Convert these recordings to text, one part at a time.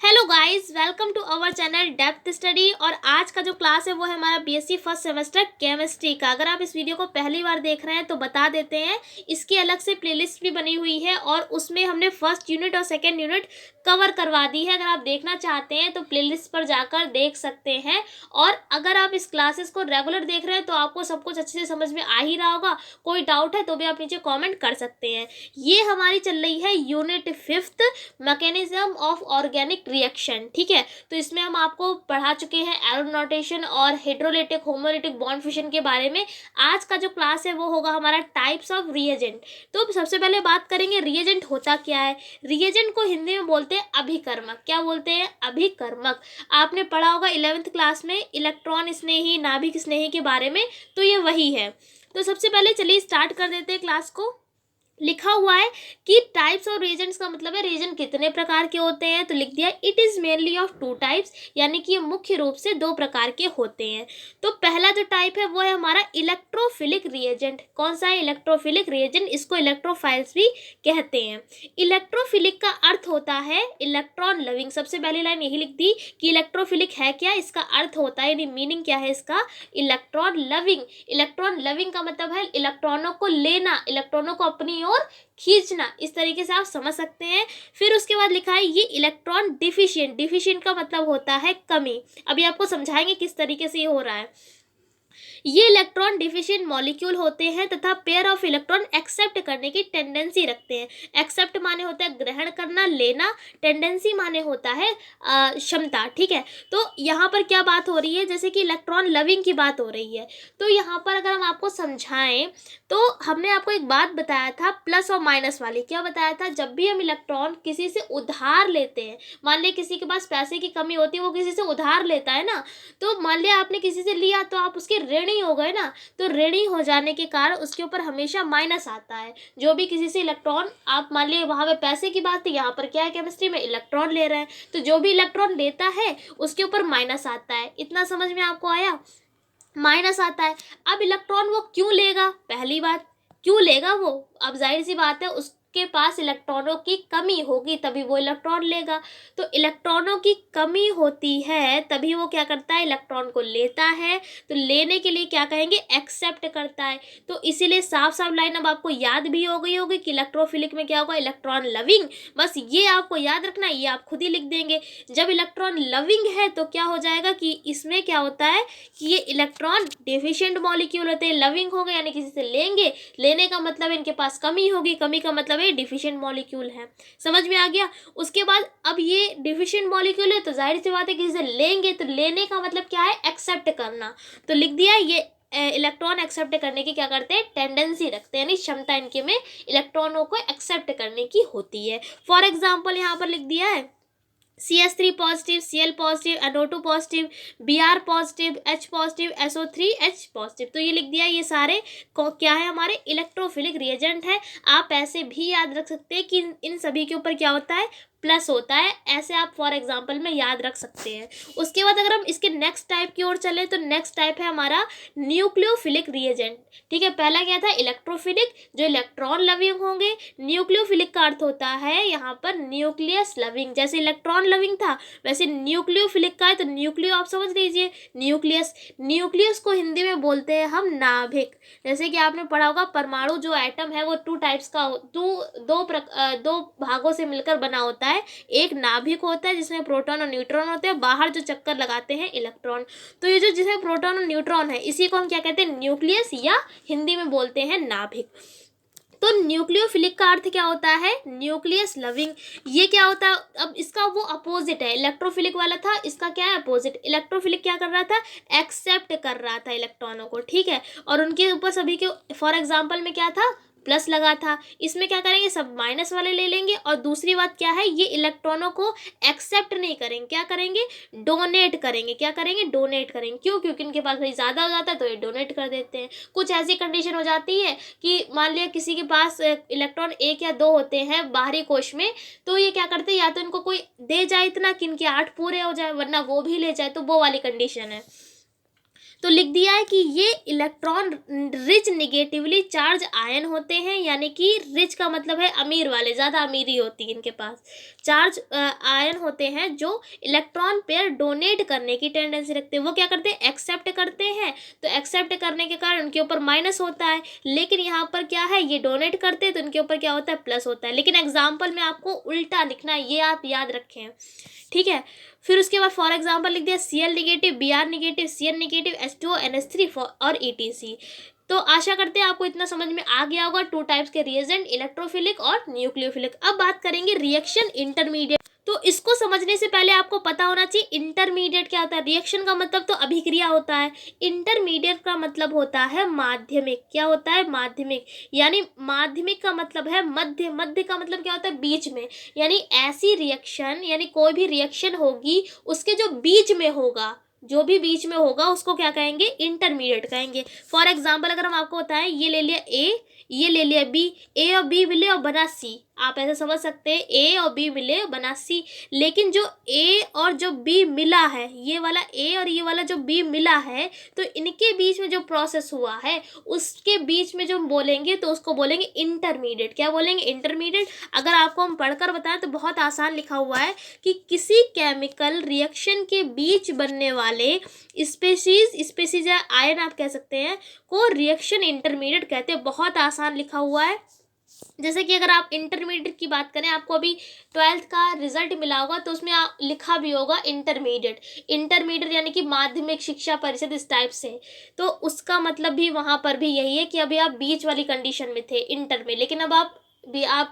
Hello guys, welcome to our channel depth study. और आज का जो क्लास है वो है हमारा बीएससी फर्स्ट सेमेस्टर केमिस्ट्री का। अगर आप इस वीडियो को पहली बार देख रहे हैं तो बता देते हैं, इसकी अलग से प्लेलिस्ट भी बनी हुई है और उसमें हमने फर्स्ट यूनिट और सेकंड यूनिट कवर करवा दी है। अगर आप देखना चाहते हैं तो प्लेलिस्ट पर जाकर देख सकते हैं। और अगर आप इस क्लासेस को रेगुलर देख रहे हैं तो आपको सब कुछ अच्छे से समझ में आ ही रहा होगा। कोई डाउट है तो भी आप नीचे कॉमेंट कर सकते हैं। ये हमारी चल रही है unit 5th, mechanism of organic reaction. ठीक है, तो इसमें हम आपको पढ़ा चुके हैं एरोनोटेशन और हाइड्रोलिटिक होमोलिटिक बॉन्ड फिशन के बारे में। आज का जो क्लास है वो होगा हमारा टाइप्स ऑफ रिएजेंट। तो सबसे पहले बात करेंगे रिएजेंट होता क्या है। रिएजेंट को हिंदी में बोलते हैं अभिकर्मक। क्या बोलते हैं? अभिकर्मक। आपने पढ़ा होगा 11th क्लास में इलेक्ट्रॉन स्नेही नाभिक स्नेही के बारे में, तो ये वही है। तो सबसे पहले चलिए स्टार्ट कर देते हैं क्लास को। लिखा हुआ है कि टाइप्स ऑफ रिएजेंट्स का मतलब है रिएजेंट कितने प्रकार के होते हैं। तो लिख दिया it is mainly of 2 types, यानी कि ये मुख्य रूप से 2 प्रकार के होते हैं। तो पहला जो टाइप है वो है हमारा इलेक्ट्रोफिलिक रिएजेंट। कौन सा है? Electrophilic reagent. इसको इलेक्ट्रोफाइल्स भी कहते हैं। इलेक्ट्रोफिलिक का अर्थ होता है इलेक्ट्रॉन लविंग। सबसे पहली लाइन यही लिख दी कि इलेक्ट्रोफिलिक है क्या, इसका अर्थ होता है यानी मीनिंग क्या है इसका, इलेक्ट्रॉन लविंग। इलेक्ट्रॉन लविंग का मतलब है इलेक्ट्रॉनों को लेना, इलेक्ट्रॉनों को अपनी और खींचना। इस तरीके से आप समझ सकते हैं। फिर उसके बाद लिखा है ये इलेक्ट्रॉन डिफिशिएंट। डिफिशिएंट का मतलब होता है कमी। अभी आपको समझाएंगे किस तरीके से ये हो रहा है। ये इलेक्ट्रॉन डिफिशिएंट मॉलिक्यूल होते हैं तथा पेयर ऑफ इलेक्ट्रॉन एक्सेप्ट करने की टेंडेंसी रखते हैं। एक्सेप्ट माने होता है ग्रहण करना, लेना। टेंडेंसी माने होता है क्षमता। ठीक है, तो यहाँ पर क्या बात हो रही है, जैसे कि इलेक्ट्रॉन लविंग की बात हो रही है। तो यहाँ पर अगर हम आपको समझाएं तो हमने आपको एक बात बताया था प्लस और माइनस वाली। क्या बताया था? जब भी हम इलेक्ट्रॉन किसी से उधार लेते हैं, मान लिया किसी के पास पैसे की कमी होती है, वो किसी से उधार लेता है ना, तो मान लिया आपने किसी से लिया तो आप उसके ऋणी हो गए ना, तो ऋणी हो जाने के कारण उसके ऊपर हमेशा माइनस आता है। जो भी किसी से इलेक्ट्रॉन, आप मान लिया वहां पे पैसे की बात थी, यहाँ पर क्या है केमिस्ट्री में इलेक्ट्रॉन ले रहे हैं, तो जो भी इलेक्ट्रॉन लेता है उसके ऊपर माइनस आता है। इतना समझ में आपको आया? माइनस आता है। अब इलेक्ट्रॉन वो क्यों लेगा? पहली बात, क्यों लेगा वो? अब जाहिर सी बात है उसके पास इलेक्ट्रॉनों की कमी होगी तभी वो इलेक्ट्रॉन लेगा। तो इलेक्ट्रॉनों की कमी होती है तभी वो क्या करता है, इलेक्ट्रॉन को लेता है। तो लेने के लिए क्या कहेंगे, एक्सेप्ट करता है। तो इसीलिए साफ साफ लाइन अब आपको याद भी हो गई होगी कि इलेक्ट्रोफिलिक में क्या होगा, इलेक्ट्रॉन लविंग। बस ये आपको याद रखना है, ये आप खुद ही लिख देंगे। जब इलेक्ट्रॉन लविंग है तो क्या हो जाएगा कि इसमें क्या होता है कि ये इलेक्ट्रॉन डेफिशिएंट मॉलिक्यूल होते हैं। लविंग हो गए यानी किसी से लेंगे, लेने का मतलब इनके पास कमी होगी, कमी का मतलब है डिफिशिएंट मॉलिक्यूल है। समझ में आ गया? उसके बाद अब ये डिफिशिएंट मॉलिक्यूल है तो जाहिर सी बात है किसी से लेंगे, तो लेने का मतलब क्या है, एक्सेप्ट करना। तो लिख दिया ये इलेक्ट्रॉन एक्सेप्ट करने की क्या करते हैं, टेंडेंसी रखते हैं, यानी क्षमता इनके में इलेक्ट्रॉनों को एक्सेप्ट करने की होती है। फॉर एग्जाम्पल यहाँ पर लिख दिया है CH3 positive, Cl positive, NO2 positive, Br positive, H positive, SO3 H positive. तो ये लिख दिया, ये सारे क्या है, हमारे इलेक्ट्रोफिलिक रिएजेंट है। आप ऐसे भी याद रख सकते हैं कि इन सभी के ऊपर क्या होता है, प्लस होता है। ऐसे आप फॉर एग्जाम्पल में याद रख सकते हैं। उसके बाद अगर हम इसके नेक्स्ट टाइप की ओर चले तो नेक्स्ट टाइप है हमारा न्यूक्लियोफिलिक रिएजेंट। ठीक है, पहला क्या था, इलेक्ट्रोफिलिक, जो इलेक्ट्रॉन लविंग होंगे। न्यूक्लियोफिलिक का अर्थ होता है यहाँ पर न्यूक्लियस लविंग। जैसे इलेक्ट्रॉन लविंग था वैसे न्यूक्लियोफिलिक का है तो न्यूक्लियो आप समझ लीजिए, न्यूक्लियस। न्यूक्लियस को हिंदी में बोलते हैं हम नाभिक। जैसे कि आपने पढ़ा होगा परमाणु जो एटम है वो 2 टाइप्स का, दो भागों से मिलकर बना होता है। एक नाभिक होता है जिसमें प्रोटॉन और न्यूट्रॉन होते हैं, बाहर जो चक्कर लगाते हैं इलेक्ट्रॉन। तो ये जो जिसमें प्रोटॉन और न्यूट्रॉन है इसी को हम क्या कहते हैं, न्यूक्लियस, या हिंदी में बोलते हैं नाभिक। तो न्यूक्लियोफिलिक का अर्थ क्या होता है, न्यूक्लियस लविंग। ये क्या होता है, अब इसका वो अपोजिट है। इलेक्ट्रोफिलिक वाला था, इसका क्या है, अपोजिट। इलेक्ट्रोफिलिक क्या कर रहा था, एक्सेप्ट कर रहा था इलेक्ट्रॉनों को। ठीक है, और उनके ऊपर सभी के फॉर एग्जाम्पल में क्या था, प्लस लगा था। इसमें क्या करेंगे, सब माइनस वाले ले लेंगे। और दूसरी बात क्या है, ये इलेक्ट्रॉनों को एक्सेप्ट नहीं करेंगे, क्या करेंगे, डोनेट करेंगे। क्या करेंगे, डोनेट करेंगे। क्यों? क्योंकि इनके पास भाई ज़्यादा हो जाता है तो ये डोनेट कर देते हैं। कुछ ऐसी कंडीशन हो जाती है कि मान लिया किसी के पास इलेक्ट्रॉन 1 या 2 होते हैं बाहरी कोश में, तो ये क्या करते हैं, या तो इनको कोई दे जाए इतना कि इनके 8 पूरे हो जाए, वरना वो भी ले जाए, तो वो वाली कंडीशन है। तो लिख दिया है कि ये electron rich negatively charge ion होते हैं, यानी कि रिच का मतलब है अमीर वाले, ज़्यादा अमीरी होती है इनके पास, चार्ज आयन होते हैं जो इलेक्ट्रॉन पेयर डोनेट करने की टेंडेंसी रखते हैं। वो क्या करते हैं, एक्सेप्ट करते हैं, तो एक्सेप्ट करने के कारण उनके ऊपर माइनस होता है, लेकिन यहाँ पर क्या है, ये डोनेट करते हैं तो उनके ऊपर क्या होता है, प्लस होता है। लेकिन एग्जाम्पल में आपको उल्टा लिखना है, ये आप याद रखें, ठीक है। फिर उसके बाद फॉर एग्जाम्पल लिख दिया Cl negative, Br negative, Cn negative, H2O, NH3 और ETC। तो आशा करते हैं आपको इतना समझ में आ गया होगा, टू टाइप्स के रिएजेंट, इलेक्ट्रोफिलिक और न्यूक्लियोफिलिक। अब बात करेंगे रिएक्शन इंटरमीडिएट। तो इसको समझने से पहले आपको पता होना चाहिए इंटरमीडिएट क्या होता है। रिएक्शन का मतलब तो अभिक्रिया होता है, इंटरमीडिएट का मतलब होता है माध्यमिक। क्या होता है, माध्यमिक, यानी माध्यमिक का मतलब है मध्य, मध्य का मतलब क्या होता है, बीच में, यानी ऐसी रिएक्शन, यानी कोई भी रिएक्शन होगी उसके जो बीच में होगा, जो भी बीच में होगा उसको क्या कहेंगे, इंटरमीडिएट कहेंगे। फॉर एग्जाम्पल अगर हम आपको बताएं, ये ले लिया ए, ये ले लिया बी, ए और बी मिले और बना सी, आप ऐसे समझ सकते हैं ए और बी मिले और बना सी। लेकिन जो ए और जो बी मिला है, ये वाला ए और ये वाला जो बी मिला है, तो इनके बीच में जो प्रोसेस हुआ है उसके बीच में जो हम बोलेंगे तो उसको बोलेंगे इंटरमीडिएट। क्या बोलेंगे, इंटरमीडिएट। अगर आपको हम पढ़कर बताएं तो बहुत आसान लिखा हुआ है कि किसी केमिकल रिएक्शन के बीच बनने वाले स्पेसीज या आयन आप कह सकते हैं को रिएक्शन इंटरमीडिएट कहते हैं। बहुत आसान लिखा हुआ है। जैसे कि अगर आप इंटरमीडिएट की बात करें, आपको अभी 12th का रिजल्ट मिला होगा तो उसमें लिखा भी होगा इंटरमीडिएट। इंटरमीडिएट यानी कि माध्यमिक शिक्षा परिषद, इस टाइप से। तो उसका मतलब भी वहाँ पर भी यही है कि अभी आप बीच वाली कंडीशन में थे इंटर में, लेकिन अब आप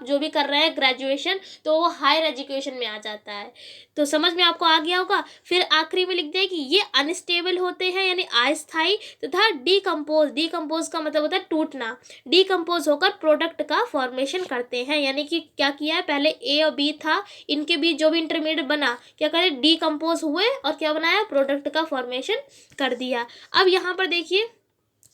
जो भी कर रहे हैं ग्रेजुएशन, तो वो हायर एजुकेशन में आ जाता है। तो समझ में आपको आ गया होगा। फिर आखिरी में लिख दिया कि ये अनस्टेबल होते हैं, यानी अस्थायी, तथा डीकम्पोज, डीकम्पोज का मतलब होता है टूटना, डीकम्पोज होकर प्रोडक्ट का फॉर्मेशन करते हैं। यानी कि क्या किया है, पहले ए और बी था, इनके बीच जो भी इंटरमीडिएट बना, क्या करे, डीकम्पोज हुए और क्या बनाया, प्रोडक्ट का फॉर्मेशन कर दिया। अब यहाँ पर देखिए,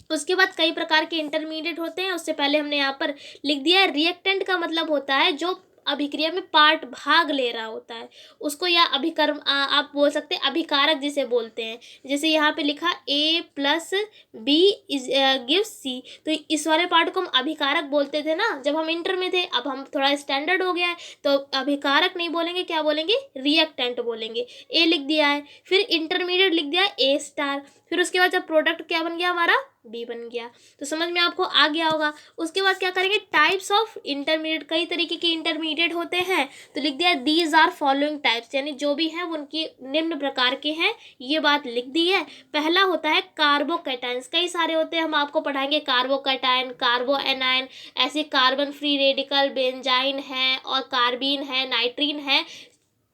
उसके बाद कई प्रकार के इंटरमीडिएट होते हैं। उससे पहले हमने यहाँ पर लिख दिया है रिएक्टेंट का मतलब होता है जो अभिक्रिया में भाग ले रहा होता है उसको, या अभिकर्म आप बोल सकते हैं, अभिकारक जिसे बोलते हैं। जैसे यहाँ पे लिखा A plus B give C, तो इस वाले पार्ट को हम अभिकारक बोलते थे ना जब हम इंटर में थे। अब हम थोड़ा स्टैंडर्ड हो गया है तो अभिकारक नहीं बोलेंगे, क्या बोलेंगे, रिएक्टेंट बोलेंगे। ए लिख दिया है, फिर इंटरमीडिएट लिख दिया है A स्टार, फिर उसके बाद जब प्रोडक्ट क्या बन गया हमारा, बी बन गया। तो समझ में आपको आ गया होगा। उसके बाद क्या करेंगे, टाइप्स ऑफ इंटरमीडिएट, कई तरीके के इंटरमीडिएट होते हैं। तो लिख दिया दीज आर फॉलोइंग टाइप्स, यानी जो भी हैं वो उनकी निम्न प्रकार के हैं, ये बात लिख दी है। पहला होता है कार्बोकैटायंस, कई सारे होते हैं, हम आपको पढ़ाएंगे कार्बोकैटायन, कार्बो एनायन, ऐसे कार्बन फ्री रेडिकल, बेंजाइन है और कार्बीन है, नाइट्रीन है।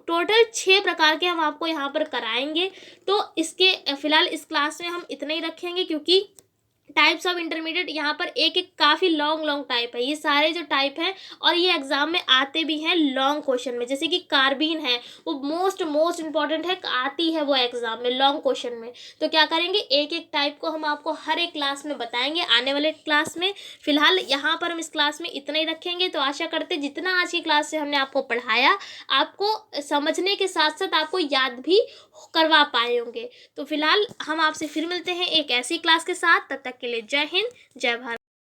टोटल 6 प्रकार के हम आपको यहाँ पर कराएंगे। तो इसके फिलहाल इस क्लास में हम इतना ही रखेंगे, क्योंकि टाइप्स ऑफ इंटरमीडिएट यहाँ पर एक एक काफ़ी लॉन्ग टाइप है, ये सारे जो टाइप हैं, और ये एग्जाम में आते भी हैं लॉन्ग क्वेश्चन में। जैसे कि कार्बीन है, वो मोस्ट इंपॉर्टेंट है, आती है वो एग्जाम में लॉन्ग क्वेश्चन में। तो क्या करेंगे, एक एक टाइप को हम आपको हर एक क्लास में बताएंगे आने वाले क्लास में। फिलहाल यहाँ पर हम इस क्लास में इतना ही रखेंगे। तो आशा करते जितना आज की क्लास से हमने आपको पढ़ाया, आपको समझने के साथ साथ आपको याद भी करवा पाए होंगे। तो फिलहाल हम आपसे फिर मिलते हैं एक ऐसी क्लास के साथ, तब तक के लिए जय हिंद, जय भारत।